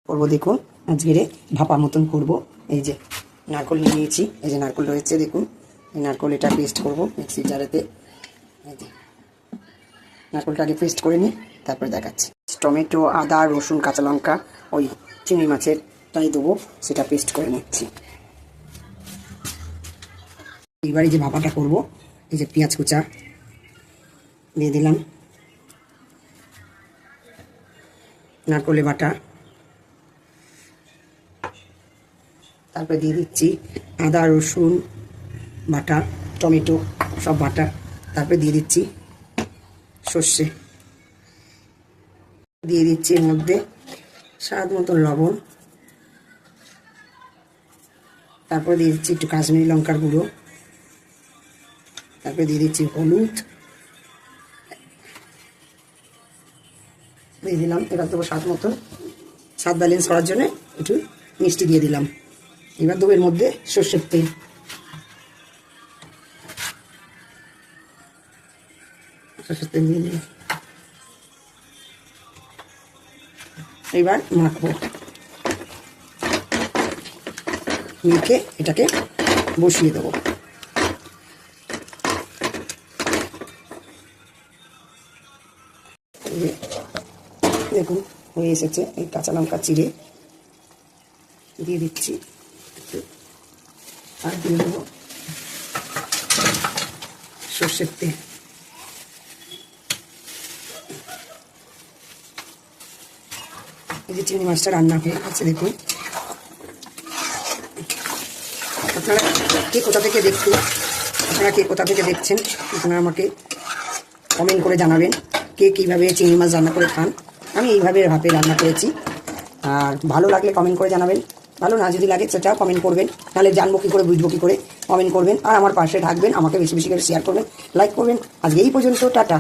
করবো দেখুন আজকে ভাপা মতন করব। এই যে নারকল নিয়ে নিয়েছি, এই যে নারকল রয়েছে দেখুন, এই নারকল এটা পেস্ট করব মিক্সি জারেতে। এই যে নারকলটা আগে পেস্ট করে নিই, তারপরে দেখাচ্ছি। টমেটো, আদা, রসুন, কাঁচা লঙ্কা, ওই চিংড়ি মাছের টাই দেবো, সেটা পেস্ট করে নিচ্ছি। এবারে যে ভাপাটা করব, এই যে পেঁয়াজ কুচা দিয়ে দিলাম, নারকলে বাটা, তারপরে দিয়ে দিচ্ছি আদা রসুন বাটা, টমেটো সব বাটা, তারপরে দিয়ে দিচ্ছি সর্ষে, দিয়ে দিচ্ছি এর মধ্যে স্বাদ মতন লবণ, তারপরে দিয়ে দিচ্ছি একটু কাশ্মীরি লঙ্কার গুঁড়ো, তারপরে দিয়ে দিচ্ছি হলুদ, দিয়ে দিলাম। এবার দেবো স্বাদ মতন, স্বাদ ব্যালেন্স করার জন্য একটু মিষ্টি দিয়ে দিলাম। এবার দেবো এর মধ্যে সর্ষের তেল, সর্ষের তেল দিয়ে দিলাম। এবার মাখবো, মেখে এটাকে বসিয়ে দেবো। দেখুন হয়ে এসেছে। এই কাঁচা লঙ্কা চিড়ে দিয়ে দিচ্ছি, আর দিয়ে দেবো সর্ষের তেল। এই যে চিংড়ি মাছটা রান্না হয়ে গেছে দেখুন। আপনারা কে কোথা থেকে দেখছেন, আপনারা আমাকে কমেন্ট করে জানাবেন কে কীভাবে চিংড়ি মাছ রান্না করে খান। আমি এইভাবে ভাপে রান্না করেছি, আর ভালো লাগলে কমেন্ট করে জানাবেন, ভালো না যদি লাগে সেটাও কমেন্ট করবেন, তাহলে জানবো কী করে, বুঝবো কী করে। কমেন্ট করবেন আর আমার পাশে থাকবেন, আমাকে বেশি বেশি করে শেয়ার করবেন, লাইক করবেন। আজকে এই পর্যন্ত, টাটা।